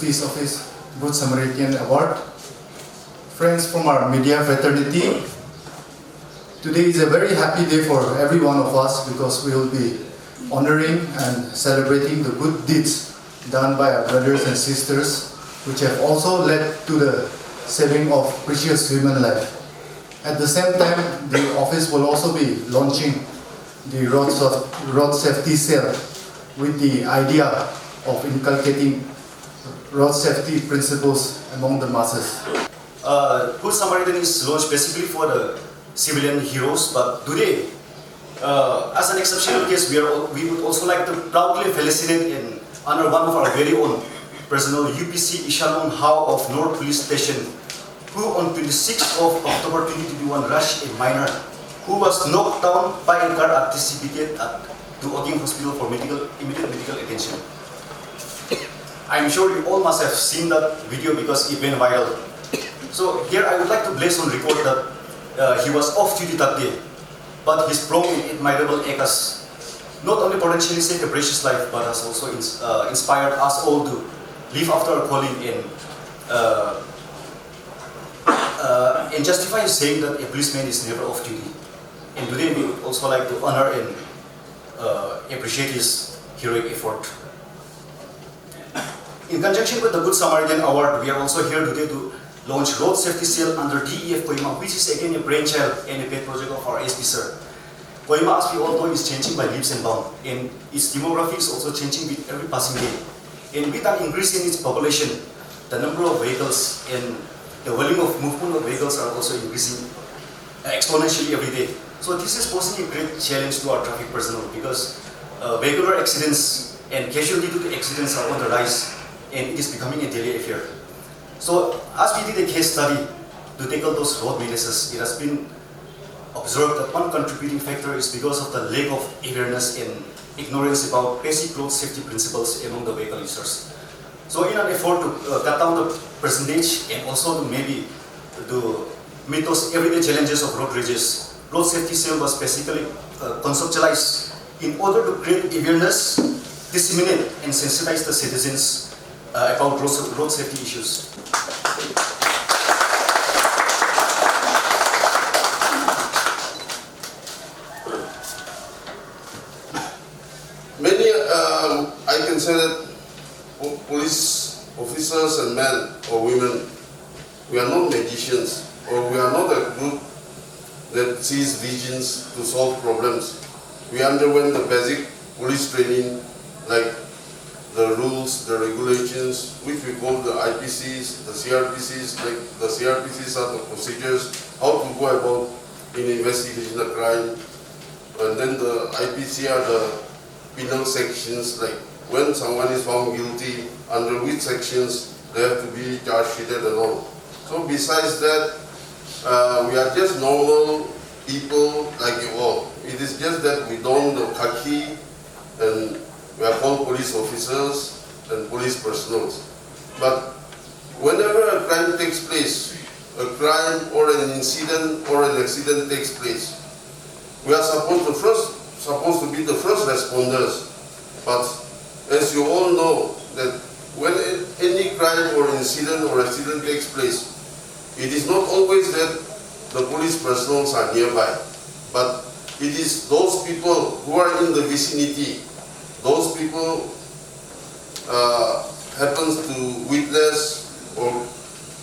Peace Office Good Samaritan Award. Friends from our media fraternity, today is a very happy day for every one of us because we will be honoring and celebrating the good deeds done by our brothers and sisters, which have also led to the saving of precious human life. At the same time, the office will also be launching the road safety cell with the idea of inculcating road safety principles among the masses. Good Samaritan is launched basically for the civilian heroes, but today, as an exceptional case, we would also like to proudly felicitate and honor one of our very own personal UPC Ishanong Hao of North Police Station, who on 26th of October 2021 rushed a minor who was knocked down by a car at TCBK to Oging Hospital for immediate medical attention. I'm sure you all must have seen that video because it went viral. So here I would like to place on record that he was off duty that day, but his prompt and admirable act has not only potentially saved a precious life, but has also inspired us all to live after our calling and justify saying that a policeman is never off duty. And today we would also like to honor and appreciate his heroic effort. In conjunction with the Good Samaritan Award, we are also here today to launch Road Safety Cell under DEF Kohima, which is again a brainchild and a pet project of our SP sir. Kohima, as we all know, is changing by leaps and bounds, and its demography is also changing with every passing day. And with an increase in its population, the number of vehicles and the volume of movement of vehicles are also increasing exponentially every day. So this is posing a great challenge to our traffic personnel because vehicular accidents and casualty due to accidents are on the rise, and it is becoming a daily affair. So as we did a case study to tackle those road menaces, it has been observed that one contributing factor is because of the lack of awareness and ignorance about basic road safety principles among the vehicle users. So in an effort to cut down the percentage and also to maybe to meet those everyday challenges of road rages, Road Safety Cell was basically conceptualized in order to create awareness, disseminate and sensitize the citizens about road safety issues. Many, I can say that police officers and men or women, we are not magicians, or we are not a group that sees visions to solve problems. We underwent the basic police training, like the rules, the regulations, which we call the IPCs, the CRPCs. Like the CRPCs are the procedures, how to go about in investigation of crime, and then the IPC are the penal sections, like when someone is found guilty, under which sections they have to be charged sheeted and all. So besides that, we are just normal people like you all. It is just that we don the khaki and we are called police officers and police personnel. But whenever a crime takes place, a crime or an incident or an accident takes place, we are supposed to be the first responders. But as you all know, that when any crime or incident or accident takes place, it is not always that the police personnel are nearby, but it is those people who are in the vicinity, those people happens to witness or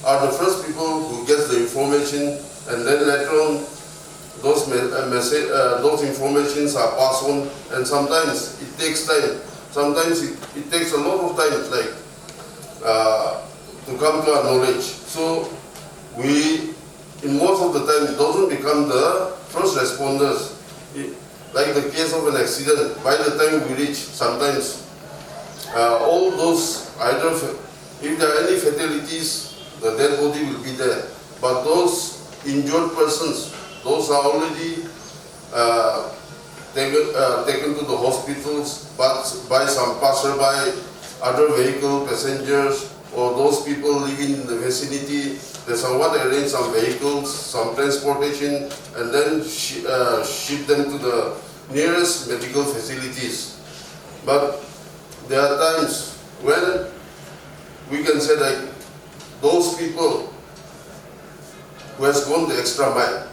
are the first people who get the information, and then later on those informations are passed on, and sometimes it takes time. Sometimes it takes a lot of time, like to come to our knowledge. So we, in most of the time, doesn't become the first responders. Like the case of an accident, by the time we reach, sometimes all those, either if there are any fatalities, the dead body will be there. But those injured persons, those are already taken to the hospitals, but by some passerby, other vehicle passengers, or those people living in the vicinity. They somewhat arrange some vehicles, some transportation, and then ship them to the nearest medical facilities. But there are times when we can say that those people who has gone the extra mile,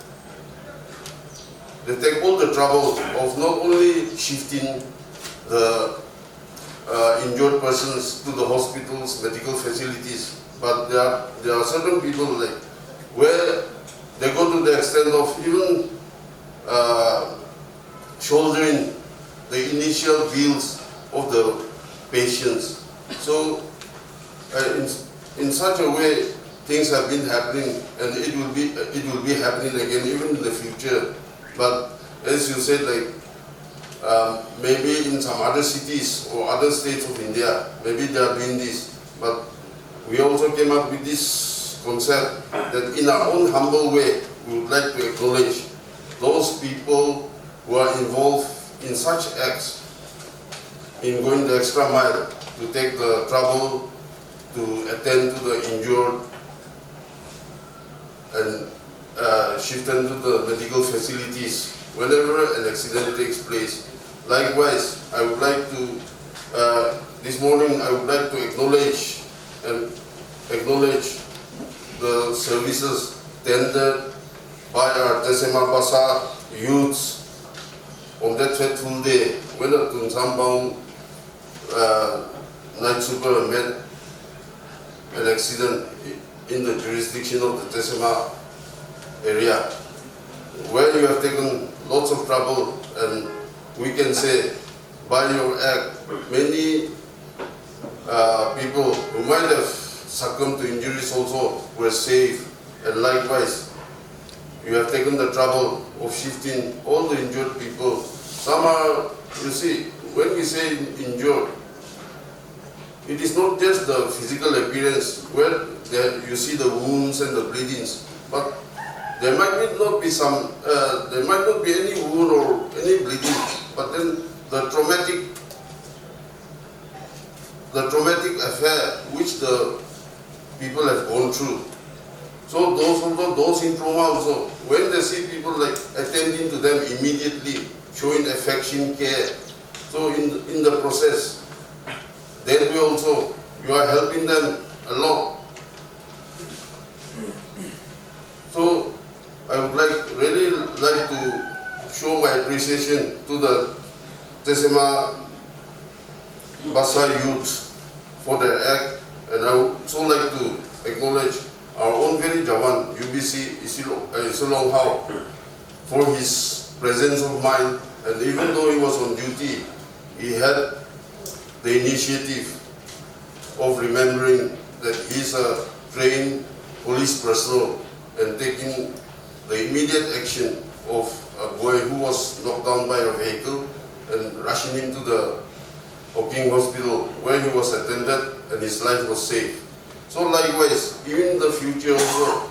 they take all the trouble of not only shifting the injured persons to the hospitals, medical facilities, but there are certain people like where they go to the extent of even shouldering the initial bills of the patients. So in such a way, things have been happening, and it will be happening again even in the future. But as you said, like maybe in some other cities or other states of India, maybe they are doing this. But we also came up with this concept that in our own humble way, we would like to acknowledge those people who are involved in such acts, in going the extra mile to take the trouble to attend to the injured and shift them to the medical facilities whenever an accident takes place. Likewise, I would like to, this morning I would like to acknowledge the services tendered by our Tesema Basa youths on that fateful day when a Tunsambang night super met an accident in the jurisdiction of the Tesema area, where you have taken lots of trouble, and we can say by your act many people who might have succumbed to injuries also were saved, and likewise you have taken the trouble of shifting all the injured people. Some are, you see, when we say injured, it is not just the physical appearance where you see the wounds and the bleedings, but there might not be any wound or any bleeding, but then the traumatic affair which the people have gone through. So those in trauma also, when they see people like attending to them immediately, showing affection, care, so in the process, then you are helping them along. So I would really like to show my appreciation to the Tesema Basa youth for their act, and I would also like to acknowledge our own very Jawan, UBC Isilong Hao, for his presence of mind, and even though he was on duty, he had the initiative of remembering that he's a trained police personnel and taking the immediate action of a boy who was knocked down by a vehicle and rushing him to the Oking Hospital, where he was attended and his life was saved. So likewise, even in the future also,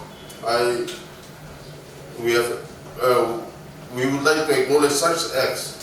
we would like to acknowledge such acts